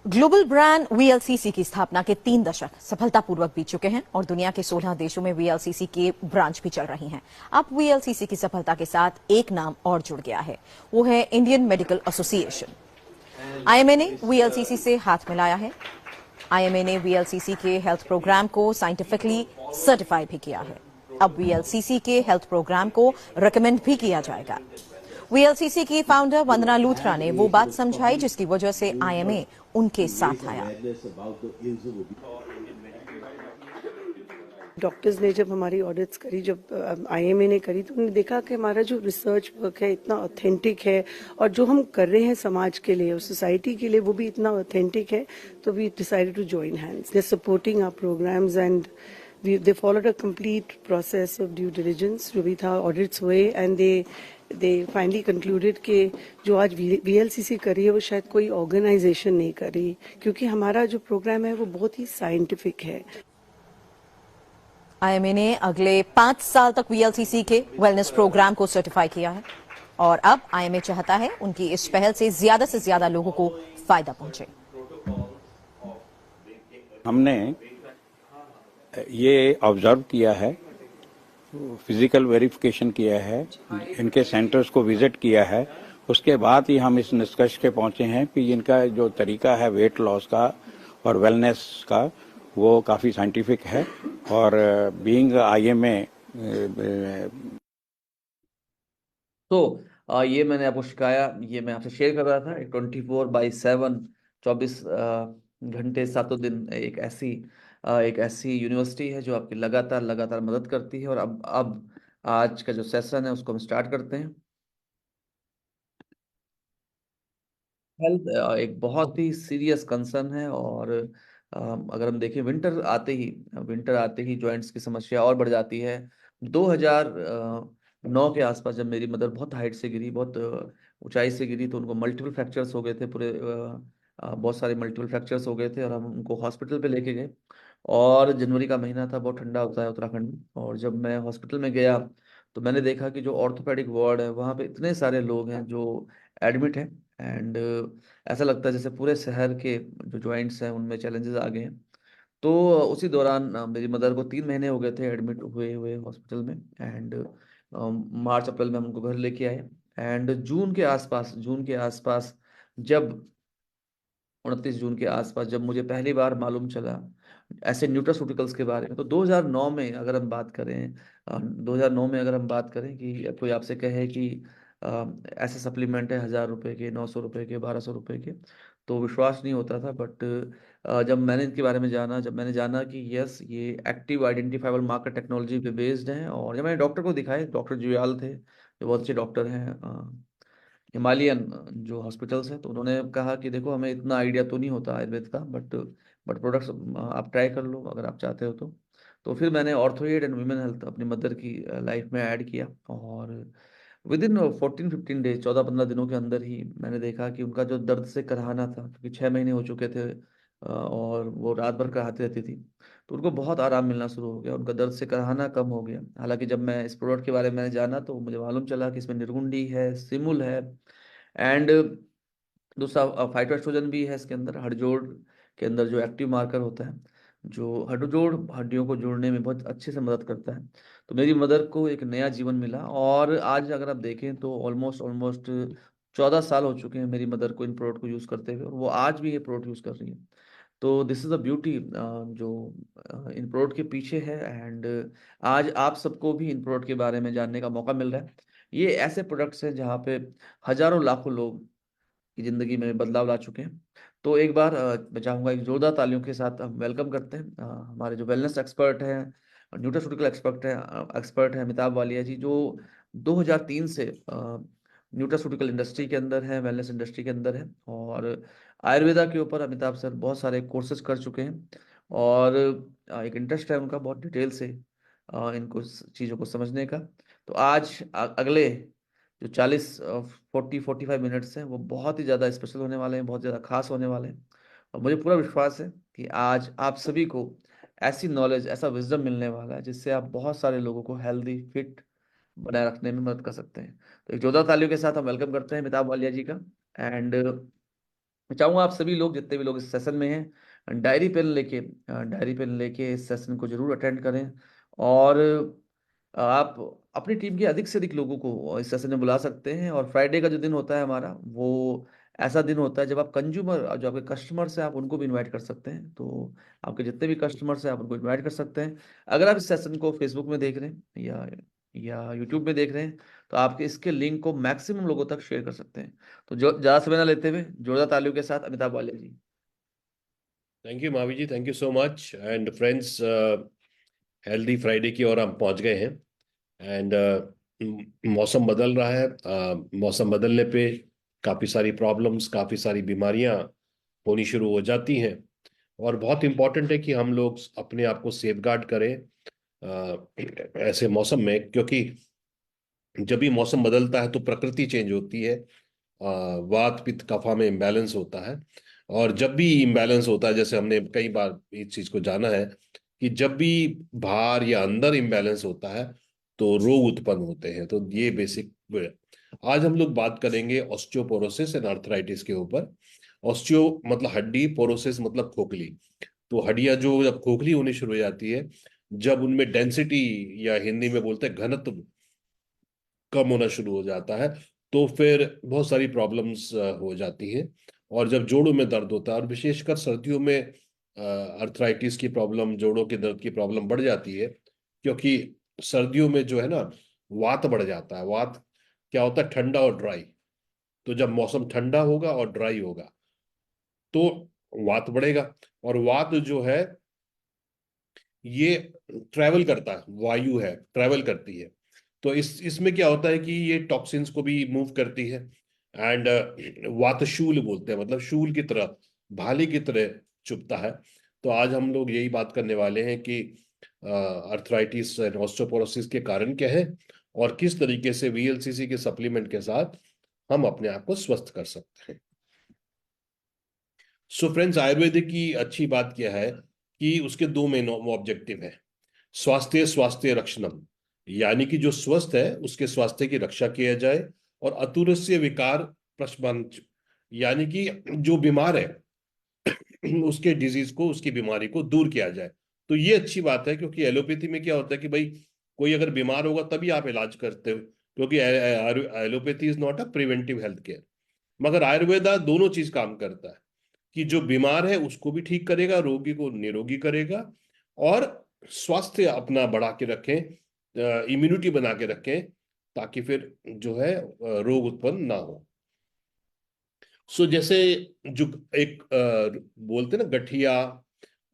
Global brand VLCC की स्थापना के 3 दशक सफलतापूर्वक बीत चुके हैं और दुनिया के 16 देशों में वीएलसीसी के ब्रांच भी चल रही हैं। अब वीएलसीसी की सफलता के साथ एक नाम और जुड़ गया है, वो है इंडियन मेडिकल एसोसिएशन। आईएमए ने वीएलसीसी से हाथ मिलाया है। आईएमए ने वीएलसीसी के हेल्थ प्रोग्राम को साइंटिफिकली सर्टिफाई भी किया है। अब वीएलसीसी के हेल्थ प्रोग्राम को रिकमेंड भी किया जाएगा। वीएलसीसी की फाउंडर वंदना लूथरा ने वो बात समझाई जिसकी वजह से आईएमए उनके साथ आया। डॉक्टर्स ने जब हमारी ऑडिट्स करी, जब आईएमए ने करी, तो उन्होंने देखा कि हमारा जो रिसर्च वर्क है इतना ऑथेंटिक है और जो हम कर रहे हैं समाज के लिए और सोसाइटी के लिए वो भी इतना ऑथेंटिक है। तो we decided to join hands. They supporting our programmes and they followed a complete process of due diligence जो भी था, ऑडिट्स हुए एंड they finally concluded कि जो आज वीएलसीसी कर रही है वो शायद कोई ऑर्गेनाइजेशन नहीं कर रही, क्योंकि हमारा जो प्रोग्राम है वो बहुत ही साइंटिफिक है। आईएमए ने अगले 5 साल तक वीएलसीसी के वेलनेस प्रोग्राम को सर्टिफाई किया है और अब आईएमए चाहता है उनकी इस पहल से ज्यादा लोगों को फायदा पहुंचे। हमने ये ऑब्जर्व किया है, फिजिकल वेरिफिकेशन किया है, इनके सेंटर्स को विजिट किया है, उसके बाद ही हम इस निष्कर्ष पे पहुंचे हैं कि इनका जो तरीका है वेट लॉस का और वेलनेस का वो काफ़ी साइंटिफिक है। और बीइंग आईएमए तो ये मैंने आपको शिकाया, ये मैं आपसे शेयर कर रहा था। 24/7 24 घंटे 7 दिन एक ऐसी यूनिवर्सिटी है जो आपकी लगातार मदद करती है। और अब आज का जो सेशन है उसको हम स्टार्ट करते हैं। हेल्थ एक बहुत ही सीरियस कंसर्न है और अगर हम देखें विंटर आते ही जॉइंट्स की समस्या और बढ़ जाती है। 2009 के आसपास जब मेरी मदर बहुत हाइट से गिरी, बहुत ऊंचाई से गिरी, तो उनको मल्टीपल फ्रैक्चर्स हो गए थे, बहुत सारे मल्टीपल फ्रैक्चर्स हो गए थे और हम उनको हॉस्पिटल पे लेके गए। और जनवरी का महीना था, बहुत ठंडा होता है उत्तराखंड में, और जब मैं हॉस्पिटल में गया तो मैंने देखा कि जो ऑर्थोपेडिक वार्ड है वहाँ पे इतने सारे लोग हैं जो एडमिट हैं। एंड ऐसा लगता है जैसे पूरे शहर के जो जॉइंट्स हैं उनमें चैलेंजेस आ गए हैं। तो उसी दौरान मेरी मदर को 3 महीने हो गए थे एडमिट हुए हुए हॉस्पिटल में। एंड मार्च अप्रैल में हम उनको घर लेके आए। एंड जून के आसपास जब 29 जून के आसपास जब मुझे पहली बार मालूम चला ऐसे न्यूट्रास्यूटिकल्स के बारे में, तो 2009 में अगर हम बात करें 2009 में अगर हम बात करें कि कोई आपसे कहे कि ऐसे सप्लीमेंट है 1000 रुपए के, 900 रुपए के, 1200 रुपए के, तो विश्वास नहीं होता था। बट जब मैंने इनके बारे में जाना, जब मैंने जाना कि यस ये एक्टिव आइडेंटिफाइबल मार्कर टेक्नोलॉजी पे बेस्ड हैं, और जब मैंने डॉक्टर को दिखाए, डॉक्टर जुयाल थे जो बहुत अच्छे डॉक्टर हैं हिमालयन जो हॉस्पिटल्स हैं, तो उन्होंने कहा कि देखो हमें इतना आइडिया तो नहीं होता आयुर्वेद का, बट प्रोडक्ट्स आप ट्राई कर लो अगर आप चाहते हो तो फिर मैंने ऑर्थोएड एंड वुमेन हेल्थ अपनी मदर की लाइफ में ऐड किया। और विद इन 14-15 डेज, 14-15 दिनों के अंदर ही मैंने देखा कि उनका जो दर्द से कराहना था, क्योंकि 6 महीने हो चुके थे और वो रात भर कराहती रहती थी, तो उनको बहुत आराम मिलना शुरू हो गया, उनका दर्द से कराहना कम हो गया। हालांकि जब मैं इस प्रोडक्ट के बारे में मैंने जाना तो मुझे मालूम चला कि इसमें निर्गुंडी है, सिमुल है, एंड दूसरा फाइटोएस्ट्रोजन भी है इसके अंदर। हड़जोड़ के अंदर जो एक्टिव मार्कर होता है, जो हड्डियों हड्डियों को जोड़ने में बहुत अच्छे से मदद करता है। तो मेरी मदर को एक नया जीवन मिला, और आज अगर आप देखें तो ऑलमोस्ट 14 साल हो चुके हैं मेरी मदर को इन प्रोडक्ट को यूज़ करते हुए, और वो आज भी ये प्रोडक्ट यूज़ कर रही है। तो दिस इज़ द ब्यूटी जो इन प्रोडक्ट के पीछे है। एंड आज आप सबको भी इन प्रोडक्ट के बारे में जानने का मौका मिल रहा है। ये ऐसे प्रोडक्ट्स हैं जहाँ पे हजारों लाखों लोग की जिंदगी में बदलाव ला चुके हैं। तो एक बार मैं चाहूंगा एक जोरदार तालियों के साथ हम वेलकम करते हैं हमारे जो वेलनेस एक्सपर्ट हैं, न्यूट्रास्यूटिकल एक्सपर्ट हैं अमिताभ वालिया जी, जो 2003 से न्यूट्रास्यूटिकल इंडस्ट्री के अंदर है, वेलनेस इंडस्ट्री के अंदर है। और आयुर्वेदा के ऊपर अमिताभ सर बहुत सारे कोर्सेज कर चुके हैं, और एक इंटरेस्ट है उनका बहुत डिटेल से इनको चीज़ों को समझने का। तो आज अगले जो 40-45 मिनट्स हैं वो बहुत ही ज़्यादा स्पेशल होने वाले हैं, बहुत ज़्यादा खास होने वाले हैं। और मुझे पूरा विश्वास है कि आज आप सभी को ऐसी नॉलेज, ऐसा विजडम मिलने वाला है जिससे आप बहुत सारे लोगों को हेल्दी फिट बनाए रखने में मदद कर सकते हैं। तो एक जोरदार तालियों के साथ हम वेलकम करते हैं अमिताभ वालिया जी का। एंड मैं चाहूंगा आप सभी लोग, जितने भी लोग इस सेशन में हैं, डायरी पेन लेके इस सेशन को जरूर अटेंड करें। और आप अपनी टीम के अधिक से अधिक लोगों को इस सेशन में बुला सकते हैं। और फ्राइडे का जो दिन होता है हमारा, वो ऐसा दिन होता है जब आप कंज्यूमर, जो आपके कस्टमर्स हैं, आप उनको भी इनवाइट कर सकते हैं। तो आपके जितने भी कस्टमर्स हैं, आप उनको इनवाइट कर सकते हैं। अगर आप इस सेशन को फेसबुक में देख रहे हैं या यूट्यूब में देख रहे हैं, तो आपके इसके लिंक को मैक्सिमम लोगों तक शेयर कर सकते हैं। तो जो ज्यादा समय ना लेते हुए जोरदार तालियों के साथ अमिताभ वाले जी। Thank you Mahavir ji, thank you so much. And friends, healthy Friday की ओर हम पहुंच गए हैं। एंड मौसम बदल रहा है। मौसम बदलने पे काफ़ी सारी प्रॉब्लम्स, काफ़ी सारी बीमारियां होनी शुरू हो जाती हैं। और बहुत इम्पॉर्टेंट है कि हम लोग अपने आप को सेफगार्ड करें ऐसे मौसम में, क्योंकि जब भी मौसम बदलता है तो प्रकृति चेंज होती है। वात पित्त कफा में इम्बैलेंस होता है। और जब भी इम्बैलेंस होता है, जैसे हमने कई बार इस चीज को जाना है कि जब भी बाहर या अंदर इम्बैलेंस होता है तो रोग उत्पन्न होते हैं। तो ये बेसिक। आज हम लोग बात करेंगे ऑस्टियोपोरोसिस एंड आर्थराइटिस के ऊपर। ऑस्टियो मतलब हड्डी, पोरोसिस मतलब खोखली। तो हड्डियां जो जब खोखली होनी शुरू हो जाती है, जब उनमें डेंसिटी या हिंदी में बोलते हैं घनत्व कम होना शुरू हो जाता है, तो फिर बहुत सारी प्रॉब्लम्स हो जाती हैं। और जब जोड़ों में दर्द होता है, और विशेषकर सर्दियों में अर्थराइटिस की प्रॉब्लम, जोड़ों के दर्द की प्रॉब्लम बढ़ जाती है। क्योंकि सर्दियों में जो है ना, वात बढ़ जाता है। वात क्या होता है? ठंडा और ड्राई। तो जब मौसम ठंडा होगा और ड्राई होगा तो वात बढ़ेगा। और वात जो है ये ट्रैवल करता है, वायु है, ट्रैवल करती है। तो इसमें क्या होता है कि ये टॉक्सिन्स को भी मूव करती है। एंड वातशूल बोलते हैं, मतलब शूल की तरह, भाले की तरह चुभता है। तो आज हम लोग यही बात करने वाले हैं कि अर्थराइटिस एंड ऑस्टियोपोरोसिस के कारण क्या है, और किस तरीके से वीएलसीसी के सप्लीमेंट के साथ हम अपने आप को स्वस्थ कर सकते हैं। सो फ्रेंड्स, आयुर्वेदिक की अच्छी बात क्या है कि उसके दो मेन ऑब्जेक्टिव है। स्वास्थ्य स्वास्थ्य रक्षणम, यानी कि जो स्वस्थ है उसके स्वास्थ्य की रक्षा किया जाए। और अतुरस्य विकार प्रशमन, यानी कि जो बीमार है उसके डिजीज को, उसकी बीमारी को दूर किया जाए। तो ये अच्छी बात है, क्योंकि एलोपैथी में क्या होता है कि भाई कोई अगर बीमार होगा तभी आप इलाज करते हो, क्योंकि allopathy is not a preventive health care. मगर आयुर्वेदा दोनों चीज काम करता है कि जो बीमार है उसको भी ठीक करेगा, रोगी को निरोगी करेगा, और स्वास्थ्य अपना बढ़ा के रखें, इम्यूनिटी बना के रखें, ताकि फिर जो है रोग उत्पन्न ना हो। सो जैसे जो एक बोलते हैं ना गठिया,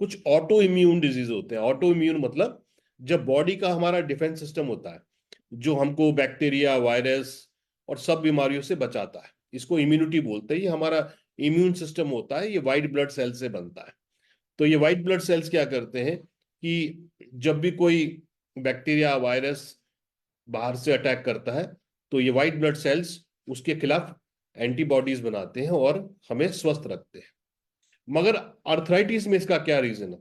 कुछ ऑटो इम्यून डिजीज होते हैं। ऑटो इम्यून मतलब जब बॉडी का हमारा डिफेंस सिस्टम होता है, जो हमको बैक्टीरिया, वायरस और सब बीमारियों से बचाता है, इसको इम्यूनिटी बोलते हैं। ये हमारा इम्यून सिस्टम होता है, ये व्हाइट ब्लड सेल से बनता है। तो ये व्हाइट ब्लड सेल्स क्या करते हैं कि जब भी कोई बैक्टीरिया, वायरस बाहर से अटैक करता है, तो ये व्हाइट ब्लड सेल्स उसके खिलाफ एंटीबॉडीज बनाते हैं और हमें स्वस्थ रखते हैं। मगर आर्थराइटिस में इसका क्या रीजन है?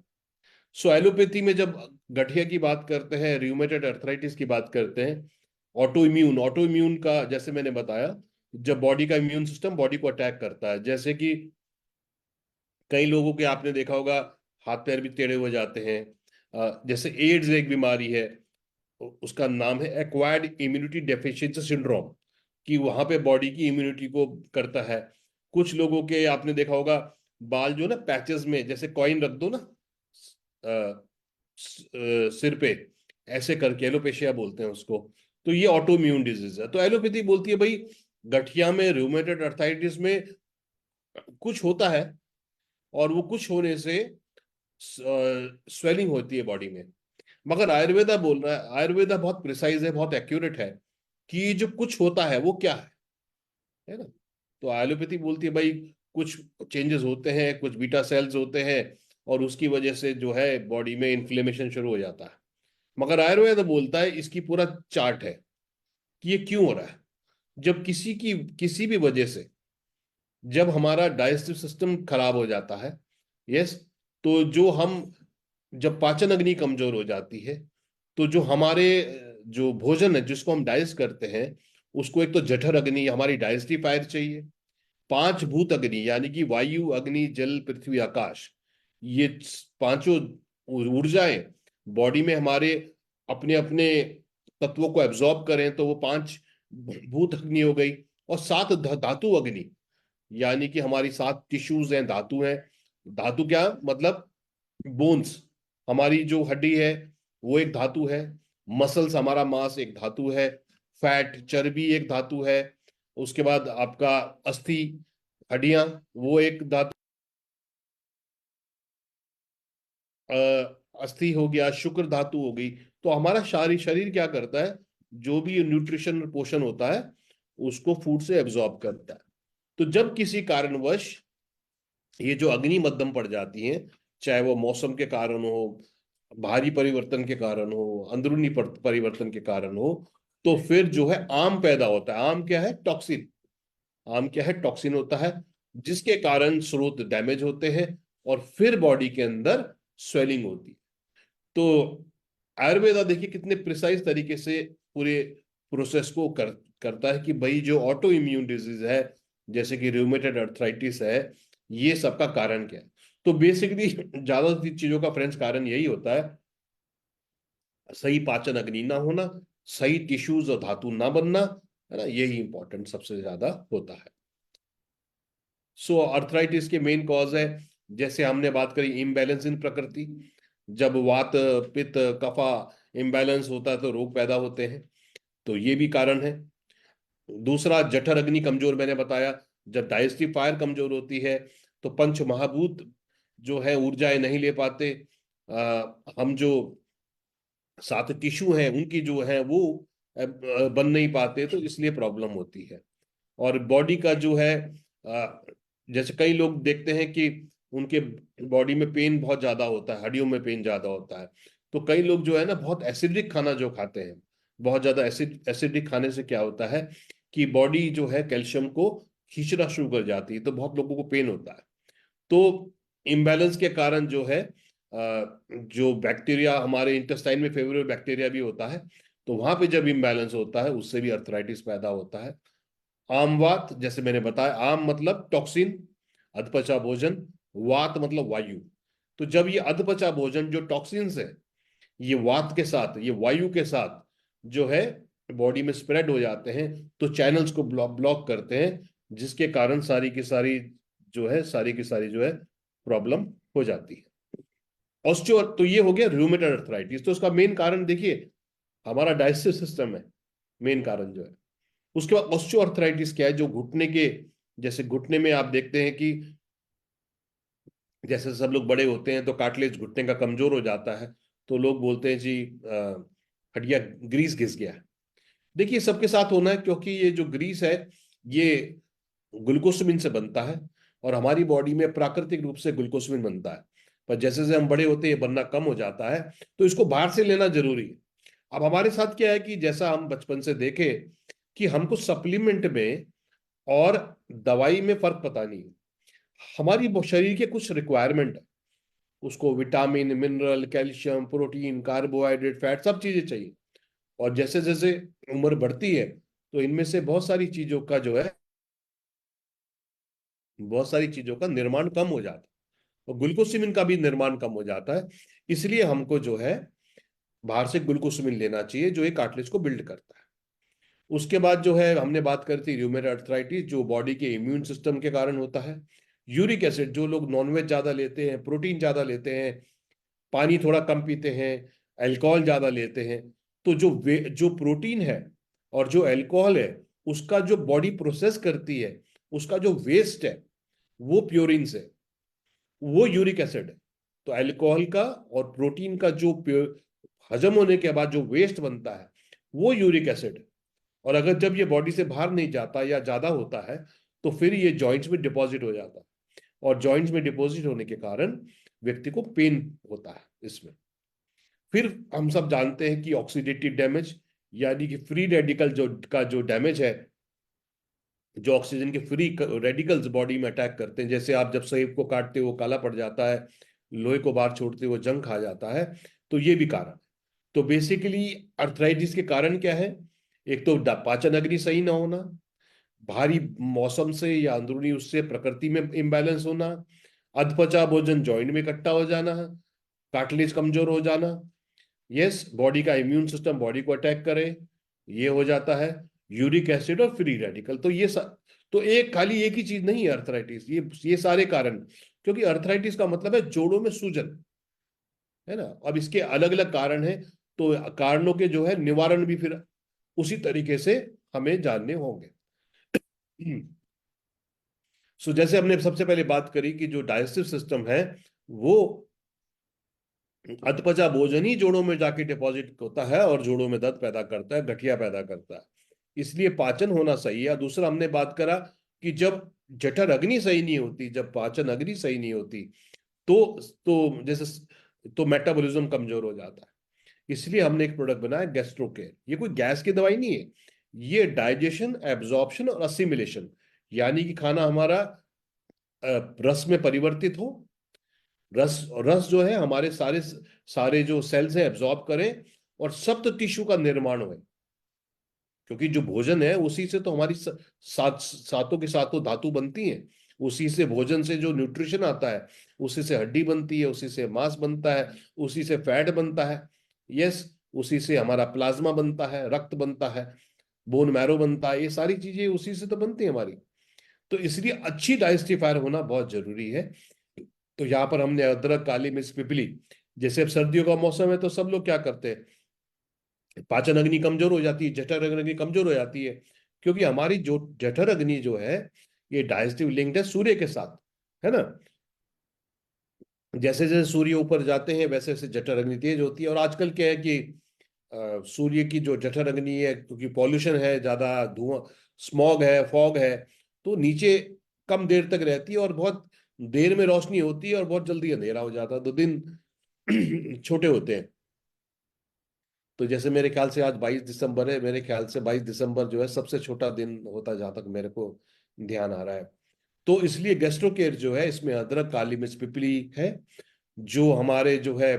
सो एलोपैथी में जब गठिया की बात करते हैं, रूमेटॉइड अर्थराइटिस की बात करते हैं, ऑटो इम्यून का जैसे मैंने बताया, जब बॉडी का इम्यून सिस्टम बॉडी को अटैक करता है, जैसे कि कई लोगों के आपने देखा होगा हाथ पैर भी टेढ़े हो जाते हैं। जैसे एड्स एक बीमारी है, उसका नाम है एक्वायर्ड इम्यूनिटी डेफिशिएंसी सिंड्रोम, कि वहां पे बॉडी की इम्यूनिटी को करता है। कुछ लोगों के आपने देखा होगा बाल जो ना पैचेस में, जैसे कॉइन रख दो ना सिर पे, ऐसे करके एलोपेशिया बोलते हैं उसको। तो ये ऑटो इम्यून डिजीज है। तो एलोपैथी बोलती है भाई गठिया में, रूमेटॉइड अर्थराइटिस में कुछ होता है, और वो कुछ होने से स्वेलिंग होती है बॉडी में। मगर आयुर्वेदा बोल रहा है, आयुर्वेदा बहुत प्रिसाइज है, बहुत एक्यूरेट है कि जो कुछ होता है वो क्या है ना। तो एलोपैथी बोलती है भाई कुछ चेंजेस होते हैं, कुछ बीटा सेल्स होते हैं, और उसकी वजह से जो है बॉडी में इन्फ्लेमेशन शुरू हो जाता है। मगर आयुर्वेद बोलता है इसकी पूरा चार्ट है कि ये क्यों हो रहा है। जब किसी भी वजह से जब हमारा डाइजेस्टिव सिस्टम खराब हो जाता है, यस, तो जो हम जब पाचन अग्नि कमजोर हो जाती है, तो जो हमारे जो भोजन है जिसको हम डाइजेस्ट करते हैं, उसको एक तो जठर अग्नि, हमारी डाइजेस्टिफायर चाहिए। पांच भूत अग्नि यानी कि वायु, अग्नि, जल, पृथ्वी, आकाश, ये पांचों ऊर्जाएं बॉडी में हमारे अपने अपने तत्वों को एब्जॉर्ब करें तो वो पांच भूत अग्नि हो गई। और सात धातु अग्नि यानी कि हमारी सात टिश्यूज हैं, धातु हैं। धातु क्या मतलब? बोन्स, हमारी जो हड्डी है वो एक धातु है। मसल्स, हमारा मांस एक धातु है। फैट, चर्बी एक धातु है। उसके बाद आपका अस्थि, हड्डियां, वो एक धातु। अस्थि हो गया, शुक्र धातु हो गई। तो हमारा शरीर शरीर क्या करता है? जो भी न्यूट्रिशन पोषण होता है उसको फूड से एब्जॉर्ब करता है। तो जब किसी कारणवश ये जो अग्नि मध्यम पड़ जाती हैं, चाहे वो मौसम के कारण हो, भारी परिवर्तन के कारण हो, अंदरूनी परिवर्तन के कारण हो, तो फिर जो है आम पैदा होता है। आम क्या है? टॉक्सिन। आम क्या है? टॉक्सिन होता है, जिसके कारण स्रोत डैमेज होते हैं और फिर बॉडी के अंदर स्वेलिंग होती है। तो आयुर्वेदा देखिए कितने प्रिसाइज तरीके से पूरे प्रोसेस को करता है कि भाई जो ऑटो इम्यून डिजीज है, जैसे कि रूमेटॉइड अर्थराइटिस है, ये सबका कारण क्या है। तो बेसिकली ज्यादा चीजों का फ्रेंड्स कारण यही होता है, सही पाचन अग्नि ना होना, सही टिश्यूज और धातु ना बनना, है ना, यही इंपॉर्टेंट सबसे ज्यादा होता है। सो अर्थराइटिस के मेन कॉज है, जैसे हमने बात करी, इम्बैलेंस इन प्रकृति। जब वात, पित्त, कफा इम्बैलेंस होता है तो रोग पैदा होते हैं, तो ये भी कारण है। दूसरा, जठर अग्नि कमजोर, मैंने बताया, जब डाइजेस्टिव फायर कमजोर होती है तो पंच महाभूत जो है ऊर्जाएं नहीं ले पाते। हम जो सात टिश्यू हैं उनकी जो है वो बन नहीं पाते, तो इसलिए प्रॉब्लम होती है। और बॉडी का जो है जैसे कई लोग देखते हैं कि उनके बॉडी में पेन बहुत ज्यादा होता है, हड्डियों में पेन ज्यादा होता है। तो कई लोग जो है ना बहुत एसिडिक खाना जो खाते हैं, बहुत ज्यादा एसिडिक खाने से क्या होता है कि बॉडी जो है कैल्शियम को खींचना शुरू कर जाती है, तो बहुत लोगों को पेन होता है। तो इम्बैलेंस के कारण जो है जो बैक्टीरिया हमारे इंटेस्टाइन में, फेवरेबल बैक्टीरिया भी होता है, तो वहां पे जब इम्बैलेंस होता है उससे भी अर्थराइटिस पैदा होता है। आमवात, जैसे मैंने बताया, आम मतलब टॉक्सिन, अधपचा भोजन, वात मतलब वायु। तो जब ये अधपचा भोजन जो टॉक्सिन्स है ये वात के साथ, ये वायु के साथ जो है बॉडी में स्प्रेड हो जाते हैं, तो चैनल्स को ब्लॉक करते हैं, जिसके कारण सारी की सारी जो है प्रॉब्लम हो जाती है। ऑस्टियो, तो ये हो गया रूमेटॉइड अर्थराइटिस। तो उसका मेन कारण देखिए हमारा डाइजेस्टिव सिस्टम है, मेन कारण जो है। उसके बाद ऑस्टियोआर्थराइटिस क्या है? जो घुटने के, जैसे घुटने में आप देखते हैं कि जैसे सब लोग बड़े होते हैं तो कार्टिलेज घुटने का कमजोर हो जाता है, तो लोग बोलते हैं जी हड्डियां, ग्रीस घिस गया। देखिए सबके साथ होना है, क्योंकि ये जो ग्रीस है ये ग्लूकोसमिन से बनता है, और हमारी बॉडी में प्राकृतिक रूप से ग्लूकोसमिन बनता है, पर जैसे जैसे हम बड़े होते हैं बनना कम हो जाता है, तो इसको बाहर से लेना जरूरी है। अब हमारे साथ क्या है कि जैसा हम बचपन से देखे कि हमको सप्लीमेंट में और दवाई में फर्क पता नहीं है। हमारी शरीर के कुछ रिक्वायरमेंट है, उसको vitamin, mineral, calcium, protein, carbohydrate, fat, सब चीजें चाहिए। और जैसे जैसे उम्र बढ़ती है तो इनमें से बहुत सारी चीजों का जो है, बहुत सारी चीजों का निर्माण कम हो जाता है, और ग्लूकोसामिन का भी निर्माण कम हो जाता है। इसलिए हमको जो है बाहर से ग्लूकोसामिन लेना चाहिए, जो एक कार्टिलेज को बिल्ड करता है। उसके बाद जो है हमने बात करी थी रूमेटॉइड अर्थराइटिस, जो बॉडी के इम्यून सिस्टम के कारण होता है। यूरिक एसिड, जो लोग नॉनवेज ज्यादा लेते हैं, प्रोटीन ज्यादा लेते हैं, पानी थोड़ा कम पीते हैं, अल्कोहल ज्यादा लेते हैं, तो जो प्रोटीन है और जो अल्कोहल है उसका जो बॉडी प्रोसेस करती है, उसका जो वेस्ट है वो प्योरिन से, वो यूरिक एसिड है। तो अल्कोहल का और प्रोटीन का जो हजम होने के बाद जो वेस्ट बनता है वो यूरिक एसिड है। और अगर जब ये बॉडी से बाहर नहीं जाता या ज्यादा होता है तो फिर ये जॉइंट्स में डिपॉजिट हो जाता है, और जॉइंट्स में डिपॉजिट होने के कारण व्यक्ति को पेन होता है इसमें। फिर हम सब जानते हैं कि ऑक्सीडेटिव डैमेज, यानी कि फ्री रेडिकल जो डैमेज है, जो ऑक्सीजन के फ्री रेडिकल्स बॉडी में अटैक करते हैं। जैसे आप जब सेब को काटते हो वो काला पड़ जाता है, लोहे को बाहर छोड़ते हो जंग खा जाता है, तो ये भी कारण है। तो बेसिकली अर्थराइटिस के कारण क्या है? एक तो पाचन अग्नि सही ना होना, भारी मौसम से या अंदरूनी उससे प्रकृति में इम्बैलेंस होना, अधपचा भोजन जॉइंट में इकट्ठा हो जाना, कार्टिलेज कमजोर हो जाना, यस, बॉडी का इम्यून सिस्टम बॉडी को अटैक करे, ये हो जाता है, यूरिक एसिड और फ्री रेडिकल। तो तो एक खाली एक ही चीज नहीं है अर्थराइटिस, ये सारे कारण, क्योंकि अर्थराइटिस का मतलब है जोड़ों में सूजन, है ना। अब इसके अलग अलग कारण हैं, तो कारणों के जो है निवारण भी फिर उसी तरीके से हमें जानने होंगे। सो जैसे हमने सबसे पहले बात करी कि जो डाइजेस्टिव सिस्टम है वो अधपचा भोजन ही जोड़ों में जाके डिपॉजिट होता है और जोड़ों में दर्द पैदा करता है, गठिया पैदा करता है, इसलिए पाचन होना सही है। दूसरा हमने बात करा कि जब जठर अग्नि सही नहीं होती, जब पाचन अग्नि सही नहीं होती, तो मेटाबॉलिज्म कमजोर हो जाता है। इसलिए हमने एक प्रोडक्ट बनाया गैस्ट्रोकेयर। ये कोई गैस की दवाई नहीं है, ये डाइजेशन, एब्जॉर्प्शन और असिमिलेशन, यानी कि खाना हमारा रस में परिवर्तित हो, रस रस जो है हमारे सारे सारे जो सेल्स हैं एब्जॉर्ब करें और सप्त टिश्यू का निर्माण हो, क्योंकि जो भोजन है उसी से तो हमारी सातों की सातों धातु बनती हैं, उसी से भोजन से जो न्यूट्रिशन आता है, उसी से हड्डी बनती है, उसी से मांस बनता है, उसी से फैट बनता है, यस, उसी से हमारा प्लाज्मा बनता है, रक्त बनता है, बोन मैरो बनता है, ये सारी चीजें उसी से तो बनती है हमारी। तो इसलिए अच्छी डाइजेस्टिफायर होना बहुत जरूरी है। तो यहाँ पर हमने अदरक, काली मिर्च, पिपली, जैसे अब सर्दियों का मौसम है तो सब लोग क्या करते हैं, पाचन अग्नि कमजोर हो जाती है, जठर अग्नि कमजोर हो जाती है, क्योंकि हमारी जो जठर अग्नि जो है ये डाइजेस्टिव लिंक्ड है सूर्य के साथ, है ना। जैसे जैसे सूर्य ऊपर जाते हैं वैसे वैसे जठर अग्नि तेज होती है। और आजकल क्या है कि सूर्य की जो जठर अग्नि है, क्योंकि पॉल्यूशन है ज्यादा, धुआं, स्मॉग है, फॉग है, तो नीचे कम देर तक रहती है और बहुत देर में रोशनी होती है और बहुत जल्दी अंधेरा हो जाता है, तो दिन छोटे होते हैं। तो जैसे मेरे ख्याल से आज 22 दिसंबर है, मेरे ख्याल से 22 दिसंबर जो है सबसे छोटा दिन होता है, जहां तक मेरे को ध्यान आ रहा है। तो इसलिए गैस्ट्रोकेयर जो है इसमें अदरक, काली मिर्च, पिपली है जो हमारे जो है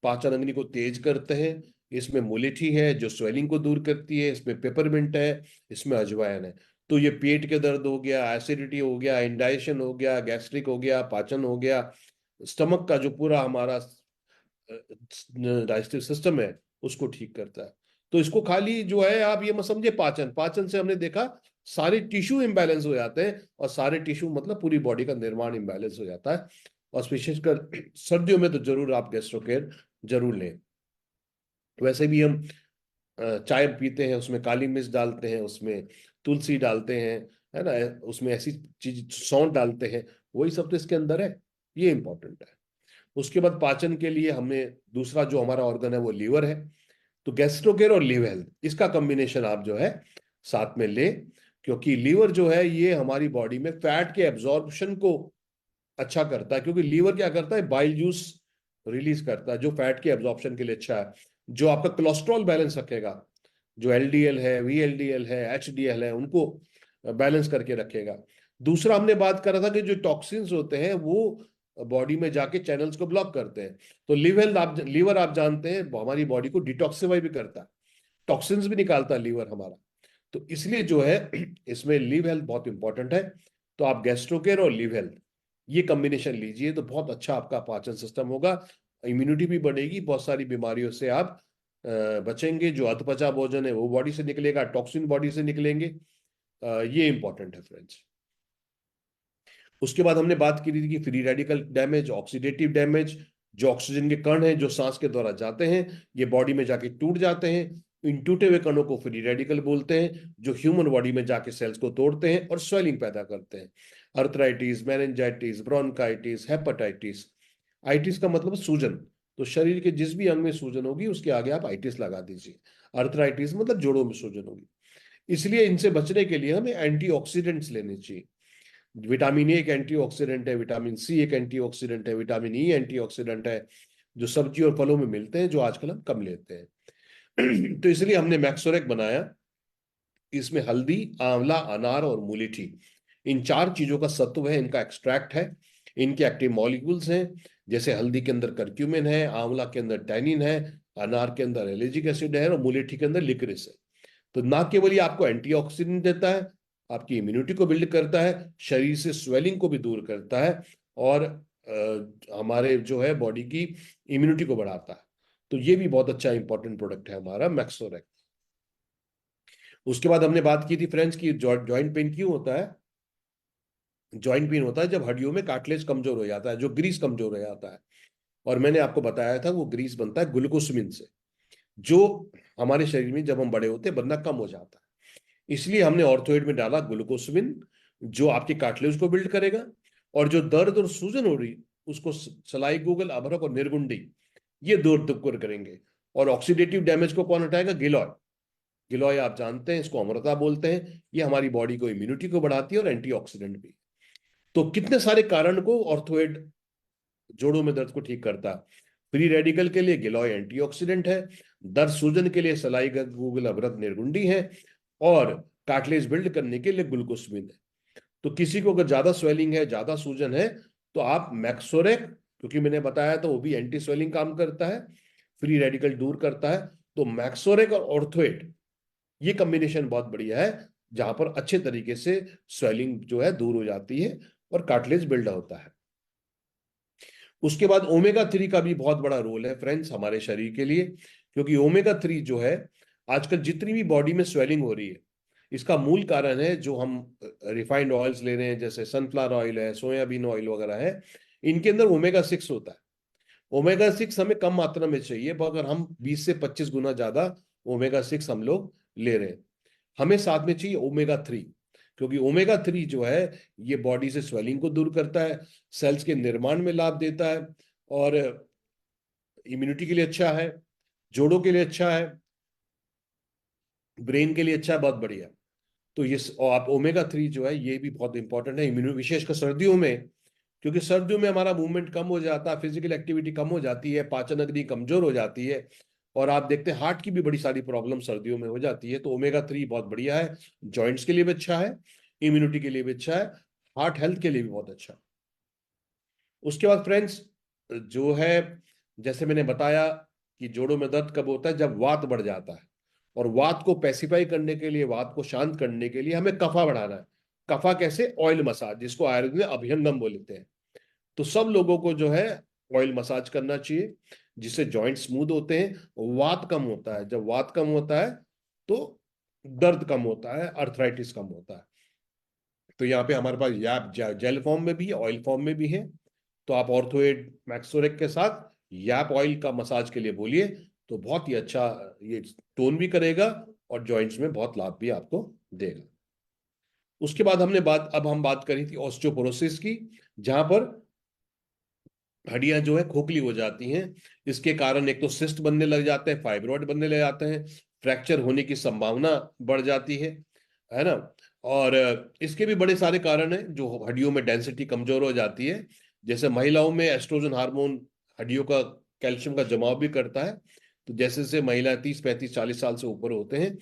पाचन अग्नि को तेज करते हैं, इसमें मुलेठी है जो स्वेलिंग को दूर करती है, इसमें पेपरमिंट है, इसमें अजवाइन है। तो ये पेट के दर्द हो गया, एसिडिटी हो गया, इंडाइजेशन हो गया, गैस्ट्रिक हो गया, पाचन हो गया, स्टमक का जो पूरा हमारा डाइजेस्टिव सिस्टम है उसको ठीक करता है। तो इसको खाली जो है आप ये मत समझे पाचन, पाचन से हमने देखा सारे टिश्यू इम्बैलेंस हो जाते हैं, और सारे टिश्यू मतलब पूरी बॉडी का निर्माण इम्बैलेंस हो जाता है। और विशेषकर सर्दियों में तो जरूर आप गैस्ट्रोकेयर जरूर लें। वैसे भी हम चाय पीते हैं उसमें काली मिर्च डालते हैं, उसमें तुलसी डालते हैं, है ना, उसमें ऐसी चीज सौंठ डालते हैं, वही सब तो इसके अंदर है, ये इंपॉर्टेंट है। उसके बाद पाचन के लिए हमें दूसरा जो हमारा ऑर्गन है वो लीवर है। तो गैस्ट्रोकेयर और लिवर हेल्थ, इसका कॉम्बिनेशन आप जो है साथ में ले, क्योंकि लीवर जो है ये हमारी बॉडी में फैट के एब्जॉर्प्शन को अच्छा करता है, क्योंकि लीवर क्या करता है, बाइल जूस रिलीज करता है जो फैट के एब्जॉर्प्शन के लिए अच्छा है, जो आपका कोलेस्ट्रॉल बैलेंस रखेगा, जो एलडीएल है, वीएलडीएल है, एचडीएल है, उनको बैलेंस करके रखेगा। दूसरा हमने बात करा था कि जो टॉक्सिन्स होते हैं वो बॉडी में जाके चैनल्स को ब्लॉक करते हैं। तो लीवर आप जानते हैं हमारी बॉडी को डिटॉक्सिफाई भी करता है, टॉक्सिन्स भी निकालता है लीवर हमारा। तो इसलिए जो है इसमें लिव हेल्थ बहुत इंपॉर्टेंट है। तो आप गैस्ट्रोकेयर और लिव हेल्थ ये कॉम्बिनेशन लीजिए तो बहुत अच्छा आपका पाचन सिस्टम होगा, इम्यूनिटी भी बढ़ेगी, बहुत सारी बीमारियों से आप बचेंगे। जो अधपचा भोजन है वो बॉडी से निकलेगा, टॉक्सिन बॉडी से निकलेंगे, ये इंपॉर्टेंट है फ्रेंड्स। उसके बाद हमने बात की थी कि free radical damage, oxidative damage, जो ऑक्सीजन के कण हैं जो सांस के द्वारा जाते हैं ये बॉडी में जाके टूट जाते हैं, इन टूटे हुए कणों को फ्री रेडिकल बोलते हैं, जो ह्यूमन बॉडी में जाके सेल्स को तोड़ते हैं और स्वेलिंग पैदा करते हैं। Arthritis, meningitis, bronchitis, hepatitis, itis का मतलब सूजन, तो शरीर के जिस भी अंग में सूजन होगी उसके आगे आप आइटिस लगा दीजिए। अर्थराइटिस मतलब जोड़ों में सूजन होगी। इसलिए इनसे बचने के लिए हमें एंटीऑक्सीडेंट्स लेने चाहिए। विटामिन ए एक एंटीऑक्सीडेंट है, विटामिन सी एक एंटीऑक्सीडेंट है, विटामिन ई एंटीऑक्सीडेंट है, जो सब्जी और फलों में मिलते हैं, जो आजकल हम कम लेते हैं। तो इसलिए हमने मैक्सोरेक बनाया। इसमें हल्दी, आंवला, अनार और मुलेठी, इन चार चीजों का सत्व है, इनका एक्सट्रैक्ट है, इनके एक्टिव मॉलिक्यूल्स हैं। जैसे हल्दी के अंदर करक्यूमिन है, आंवला के अंदर टैनिन है, अनार के अंदर एलिजिक एसिड है और मुलेठी के अंदर लिक्रिस है। तो ना केवल ये आपको एंटीऑक्सीडेंट देता है, आपकी इम्यूनिटी को बिल्ड करता है, शरीर से स्वेलिंग को भी दूर करता है, और हमारे जो है बॉडी की इम्यूनिटी को बढ़ाता है। तो ये भी बहुत अच्छा इंपॉर्टेंट प्रोडक्ट है हमारा मैक्सोरेक। उसके बाद हमने बात की थी फ्रेंड्स की जॉइंट पेन क्यों होता है। जॉइंट पेन होता है जब हड्डियों में कार्टिलेज कमजोर हो जाता है, जो ग्रीस कमजोर हो जाता है। और मैंने आपको बताया था वो ग्रीस बनता है ग्लूकोसमिन से, जो हमारे शरीर में जब हम बड़े होते हैं बनना कम हो जाता है। इसलिए हमने ऑर्थोइड में डाला ग्लूकोसमिन, जो आपके कार्टिलेज को बिल्ड करेगा, और जो दर्द और सूजन हो रही उसको सलाई गूगल अभ्रक और निर्गुंडी ये दूर करेंगे। और ऑक्सीडेटिव डैमेज को कौन हटाएगा? गिलॉय। गिलॉय आप जानते हैं, इसको अमृता बोलते हैं। ये हमारी बॉडी को इम्यूनिटी को बढ़ाती है और एंटीऑक्सीडेंट भी। तो कितने सारे कारण को ऑर्थोइड जोड़ों में दर्द को ठीक करता है। फ्री रेडिकल के लिए गिलॉय एंटीऑक्सीडेंट है, दर्द सूजन के लिए सलाई गूगल अभ्रक निर्गुंडी है, और कार्टिलेज बिल्ड करने के लिए ग्लूकोसमिन है। तो किसी को अगर ज्यादा स्वेलिंग है, ज्यादा सूजन है, तो आप मैक्सोरेक, क्योंकि मैंने बताया था वो भी एंटी स्वेलिंग काम करता है, फ्री रेडिकल दूर करता है। तो मैक्सोरेक और ऑर्थोइड ये कॉम्बिनेशन बहुत बढ़िया है, जहां पर अच्छे तरीके से स्वेलिंग जो है दूर हो जाती है और कार्टिलेज बिल्ड होता है। उसके बाद ओमेगा 3 का भी बहुत बड़ा रोल है फ्रेंड्स हमारे शरीर के लिए, क्योंकि ओमेगा 3 जो है, आजकल जितनी भी बॉडी में स्वेलिंग हो रही है, इसका मूल कारण है जो हम रिफाइंड ऑयल्स ले रहे हैं, जैसे सनफ्लावर ऑयल है, सोयाबीन ऑयल वगैरह है, इनके अंदर ओमेगा 6 होता है। ओमेगा 6 हमें कम मात्रा में चाहिए, पर अगर हम 20 से 25 गुना ज्यादा ओमेगा 6 हम लोग ले रहे हैं। हमें साथ में चाहिए ओमेगा 3, क्योंकि ओमेगा 3 जो है ये बॉडी से स्वेलिंग को दूर करता है, सेल्स के निर्माण में लाभ देता है, और इम्यूनिटी के लिए अच्छा है, जोड़ों के लिए अच्छा है, ब्रेन के लिए अच्छा है, बहुत बढ़िया। तो ये और आप ओमेगा 3 जो है ये भी बहुत इंपॉर्टेंट है इम्यूनो, विशेषकर सर्दियों में, क्योंकि सर्दियों में हमारा मूवमेंट कम हो जाता है, फिजिकल एक्टिविटी कम हो जाती है, पाचन अग्नि कमजोर हो जाती है, और आप देखते हैं हार्ट की भी बड़ी सारी प्रॉब्लम सर्दियों में हो जाती है। तो ओमेगा 3 बहुत बढ़िया है, जॉइंट्स के लिए भी अच्छा है, इम्यूनिटी के लिए भी अच्छा है, हार्ट हेल्थ के लिए भी बहुत अच्छा है। उसके बाद फ्रेंड्स जो है, जैसे मैंने बताया कि जोड़ों में दर्द कब होता है? जब वात बढ़ जाता है, और वात को पैसिफाई करने के लिए, वात को शांत करने के लिए हमें कफा बढ़ाना है। कफा कैसे? ऑयल मसाज, जिसको आयुर्वेद में अभ्यंगम बोलते हैं। तो सब लोगों को जो है ऑयल मसाज करना चाहिए, जिससे जॉइंट स्मूथ होते हैं, वात कम होता है। जब वात कम होता है तो दर्द कम होता है, अर्थराइटिस कम होता है। तो यहाँ पे हमारे पास याप जेल फॉर्म में भी है, ऑयल फॉर्म में भी है। तो आप ऑर्थोएड मैक्सोरेक के साथ याप ऑयल का मसाज के लिए बोलिए, तो बहुत ही अच्छा ये टोन भी करेगा और जॉइंट्स में बहुत लाभ भी आपको देगा। उसके बाद अब हम बात करी थी ऑस्टियोपोरोसिस की, जहां पर हड्डियां जो है खोखली हो जाती हैं। इसके कारण एक तो सिस्ट बनने लग जाते हैं, फाइब्रॉइड बनने लग जाते हैं, फ्रैक्चर होने की संभावना बढ़ जाती है ना। और इसके भी बड़े सारे कारण हैं, जो हड्डियों में डेंसिटी कमजोर हो जाती है। जैसे महिलाओं में एस्ट्रोजन हार्मोन हड्डियों का कैल्शियम का जमाव भी करता है। तो जैसे जैसे महिला 30 35 40 साल से ऊपर होते हैं,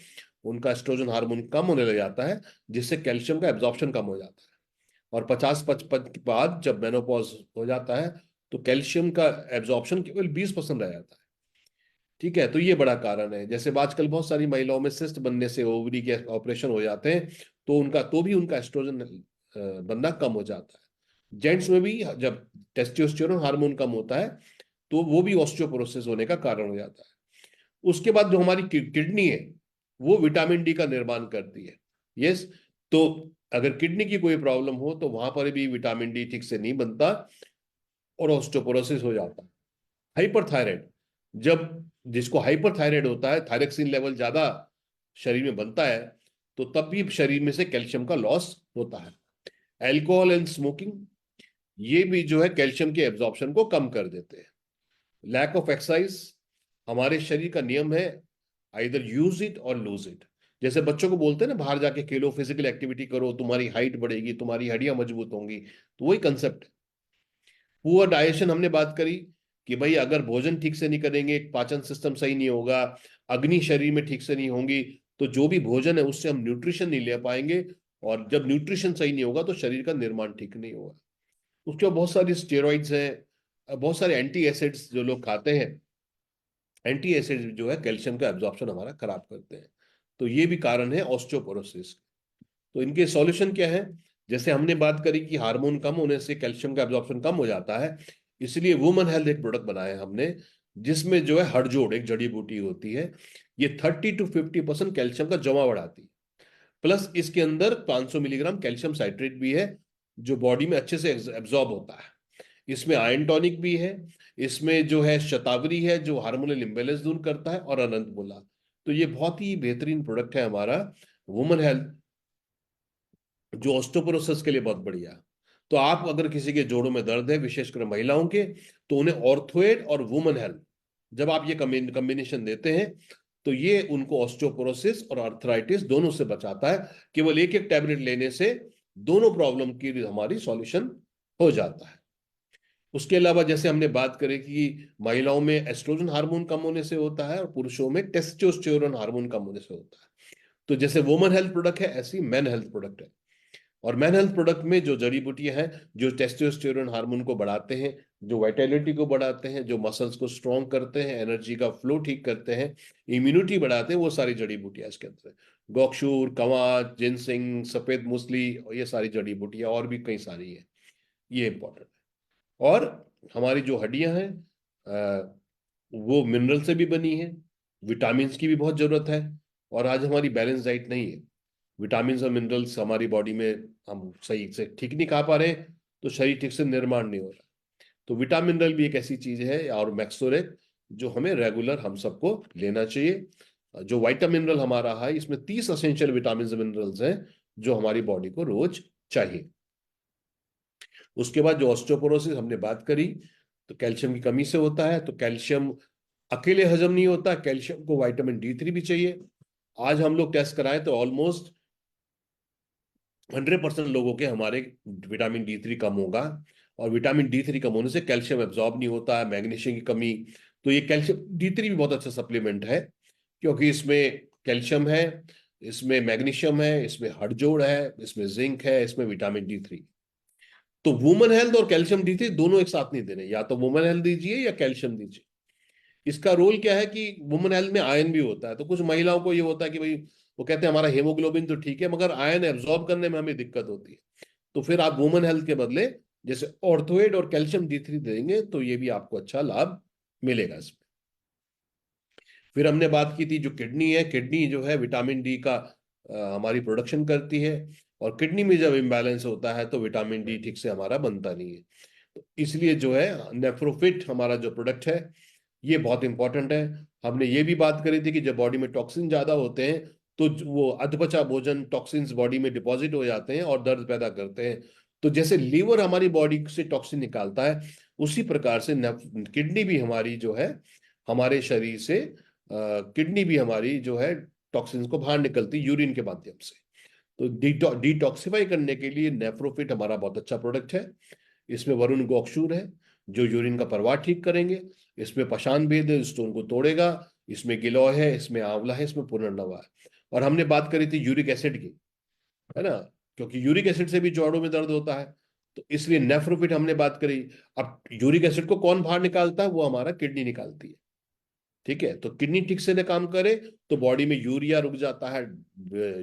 उनका एस्ट्रोजन हार्मोन कम होने लग जाता है, जिससे कैल्शियम का एब्जॉर्प्शन कम हो जाता है। और 50 55 के बाद जब मेनोपॉज हो जाता है, तो कैल्शियम का एब्जॉर्प्शन केवल 20% रह जाता है। ठीक है, तो ये बड़ा कारण है। जैसे आजकल बहुत सारी महिलाओं में सिस्ट बनने से ओवरी के ऑपरेशन हो जाते हैं, तो भी उनका एस्ट्रोजन बनना कम हो जाता है। जेंट्स में भी जब टेस्टोस्टेरोन हार्मोन कम होता है, तो वो भी ऑस्टियोपोरोसिस होने का कारण हो जाता है। उसके बाद जो हमारी किडनी है, वो विटामिन डी का निर्माण करती है। यस, तो अगर किडनी की कोई प्रॉब्लम हो तो वहां पर भी विटामिन डी ठीक से नहीं बनता और ऑस्टियोपोरोसिस हो जाता है। हाइपरथायराइड, जब जिसको हाइपरथायराइड होता है, थायरक्सिन लेवल ज्यादा शरीर में बनता है, तो तब भी शरीर में से कैल्शियम का लॉस होता है। एल्कोहल एंड स्मोकिंग, ये भी जो है कैल्शियम के एब्जॉर्प्शन को कम कर देते हैं। लैक ऑफ एक्सरसाइज, हमारे शरीर का नियम है आइदर यूज इट और लूज इट। जैसे बच्चों को बोलते हैं ना, बाहर जाके खेलो, फिजिकल एक्टिविटी करो, तुम्हारी हाइट बढ़ेगी, तुम्हारी हड्डियां मजबूत होंगी, तो वही कंसेप्ट है। पुअर डाइजेशन हमने बात करी कि भाई अगर भोजन ठीक से नहीं करेंगे, पाचन सिस्टम सही नहीं होगा, अग्नि शरीर में ठीक से नहीं होंगी, तो जो भी भोजन है उससे हम न्यूट्रिशन नहीं ले पाएंगे, और जब न्यूट्रिशन सही नहीं होगा तो शरीर का निर्माण ठीक नहीं होगा। उसके बाद बहुत सारी स्टेरॉइड्स हैं, बहुत सारे एंटी एसिड्स जो लोग खाते हैं, एंटी एसिड जो है कैल्शियम का एब्जॉर्प्शन हमारा खराब करते हैं। तो ये भी कारण है ऑस्टियोपोरोसिस। तो इनके सॉल्यूशन क्या है? जैसे हमने बात करी कि हार्मोन कम होने से कैल्शियम का एब्जॉर्प्शन कम हो जाता है, इसलिए वुमन हेल्थ एक प्रोडक्ट बनाया है हमने, जिसमें जो है हड़जोड़ एक जड़ी बूटी होती है, ये 30 to 50% कैल्शियम का जमा बढ़ाती है। प्लस इसके अंदर 500 मिलीग्राम कैल्शियम साइट्रेट भी है, जो बॉडी में अच्छे से एब्जॉर्ब होता है। इसमें आयरन टॉनिक भी है, इसमें जो है शतावरी है जो हार्मोनल इम्बेलेंस दूर करता है, और अनंत बोला। तो ये बहुत ही बेहतरीन प्रोडक्ट है हमारा वुमन हेल्थ, जो ऑस्टियोपोरोसिस के लिए बहुत बढ़िया है। तो आप अगर किसी के जोड़ों में दर्द है, विशेषकर महिलाओं के, तो उन्हें ऑर्थोएड और वुमन हेल्थ जब आप ये कॉम्बिनेशन देते हैं, तो ये उनको ऑस्टियोपोरोसिस और आर्थराइटिस दोनों से बचाता है। केवल एक एक टैबलेट लेने से दोनों प्रॉब्लम की हमारी सॉल्यूशन हो जाता है। उसके अलावा जैसे हमने बात करी कि महिलाओं में एस्ट्रोजन हार्मोन कम होने से होता है, और पुरुषों में टेस्टोस्टेरोन हार्मोन कम होने से होता है। तो जैसे वुमन हेल्थ प्रोडक्ट है, ऐसी मेन हेल्थ प्रोडक्ट है। और मेन हेल्थ प्रोडक्ट में जो जड़ी बूटियां हैं, जो टेस्टोस्टेरोन हार्मोन को बढ़ाते हैं, जो वाइटैलिटी को बढ़ाते हैं, जो मसल्स को स्ट्रॉन्ग करते हैं, एनर्जी का फ्लो ठीक करते हैं, इम्यूनिटी बढ़ाते हैं, वो सारी जड़ी बूटियां इसके अंदर है। गौक्षूर, कंवाच, जिनसिंग, सफेद मूसली, और ये सारी जड़ी बूटियां और भी कई सारी है, ये इंपॉर्टेंट है। और हमारी जो हड्डियां हैं वो मिनरल से भी बनी है, विटामिन की भी बहुत जरूरत है। और आज हमारी बैलेंस डाइट नहीं है, विटामिन और मिनरल्स हमारी बॉडी में हम सही से ठीक नहीं खा पा रहे, तो शरीर ठीक से निर्माण नहीं हो रहा। तो विटामिन मिनरल भी एक ऐसी चीज है, और मैक्सोरेक, जो हमें रेगुलर हम सबको लेना चाहिए। जो विटामिन मिनरल हमारा है, इसमें 30 असेंशियल विटामिन मिनरल्स हैं जो हमारी बॉडी को रोज चाहिए। उसके बाद जो ऑस्टियोपोरोसिस हमने बात करी, तो कैल्शियम की कमी से होता है। तो कैल्शियम अकेले हजम नहीं होता, कैल्शियम को विटामिन D3 भी चाहिए। आज हम लोग टेस्ट कराएं तो ऑलमोस्ट 100% लोगों के हमारे विटामिन D3 कम होगा। और विटामिन D3 कम होने से कैल्शियम एब्जॉर्ब नहीं होता है, मैग्नीशियम की कमी। तो ये कैल्शियम D3 भी बहुत अच्छा सप्लीमेंट है, क्योंकि इसमें कैल्शियम है, इसमें मैग्नीशियम है, इसमें हड़जोड़ है, इसमें जिंक है, इसमें विटामिन D3। तो वुमन हेल्थ और कैल्शियम D3 दोनों एक साथ नहीं देने, या तो वुमन हेल्थ दीजिए या कैल्शियम दीजिए। इसका रोल क्या है कि वुमन हेल्थ में आयरन भी होता है। तो कुछ महिलाओं को ये होता है कि भाई, वो कहते हैं हमारा हेमोग्लोबिन तो ठीक है, मगर आयरन एब्जॉर्ब करने में हमें दिक्कत होती है। तो फिर आप वुमन हेल्थ के बदले जैसे ऑर्थोएड और कैल्शियम D3 देंगे, तो ये भी आपको अच्छा लाभ मिलेगा इसमें। फिर हमने बात की थी जो किडनी है, किडनी जो है विटामिन D का हमारी प्रोडक्शन करती है, और किडनी में जब इम्बैलेंस होता है तो विटामिन D ठीक से हमारा बनता नहीं है। तो इसलिए जो है नेफ्रोफिट हमारा जो प्रोडक्ट है, ये बहुत इंपॉर्टेंट है। हमने ये भी बात करी थी कि जब बॉडी में टॉक्सिन ज्यादा होते हैं, तो वो अधपचा भोजन टॉक्सिन्स बॉडी में डिपॉजिट हो जाते हैं और दर्द पैदा करते हैं। तो जैसे लीवर हमारी बॉडी से टॉक्सिन निकालता है, उसी प्रकार से किडनी भी हमारी जो है, हमारे शरीर से किडनी भी हमारी जो है टॉक्सिन्स को बाहर निकलती यूरिन के माध्यम से। तो डिटॉक्सिफाई करने के लिए नेफ्रोफिट हमारा बहुत अच्छा प्रोडक्ट है। इसमें वरुण गोक्षूर है, जो यूरिन का प्रवाह ठीक करेंगे। इसमें पाषाण भेद है, स्टोन को तोड़ेगा। इसमें गिलोय है, इसमें आंवला है, इसमें पुनर्नवा है। और हमने बात करी थी यूरिक एसिड की, है ना, क्योंकि यूरिक एसिड से भी जोड़ों में दर्द होता है, तो इसलिए नेफ्रोफिट हमने बात करी। अब यूरिक एसिड को कौन बाहर निकालता है? वो हमारा किडनी निकालती है। ठीक है, तो किडनी ठीक से न काम करे तो बॉडी में यूरिया रुक जाता है,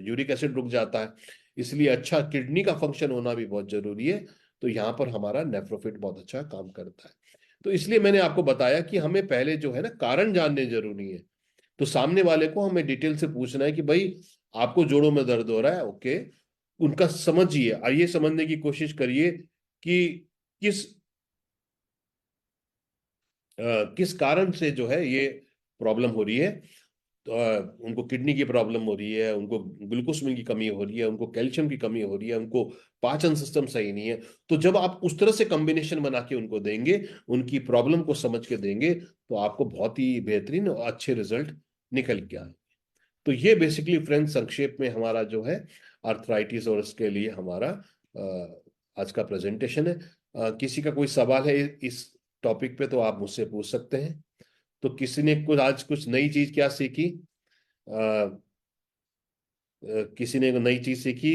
यूरिक एसिड रुक जाता है। इसलिए अच्छा किडनी का फंक्शन होना भी बहुत जरूरी है। तो यहाँ पर हमारा नेफ्रोफिट बहुत अच्छा काम करता है। तो इसलिए मैंने आपको बताया कि हमें पहले जो है ना कारण जानने जरूरी है। तो सामने वाले को हमें डिटेल से पूछना है कि भाई, आपको जोड़ों में दर्द हो रहा है, ओके, उनका समझिए, आइए समझने की कोशिश करिए कि किस किस कारण से जो है ये प्रॉब्लम हो रही है। तो उनको किडनी की प्रॉब्लम हो रही है, उनको ग्लूकोज में की कमी हो रही है, उनको कैल्शियम की कमी हो रही है, उनको पाचन सिस्टम सही नहीं है। तो जब आप उस तरह से कॉम्बिनेशन बना के उनको देंगे, उनकी प्रॉब्लम को समझ के देंगे, तो आपको बहुत ही बेहतरीन और अच्छे रिजल्ट निकल के आएंगे। तो ये बेसिकली फ्रेंड्स संक्षेप में हमारा जो है आर्थराइटिस और इसके लिए हमारा आज का प्रेजेंटेशन है। किसी का कोई सवाल है इस टॉपिक पे तो आप मुझसे पूछ सकते हैं। तो किसी ने कुछ आज कुछ नई चीज क्या सीखी? किसी ने नई चीज सीखी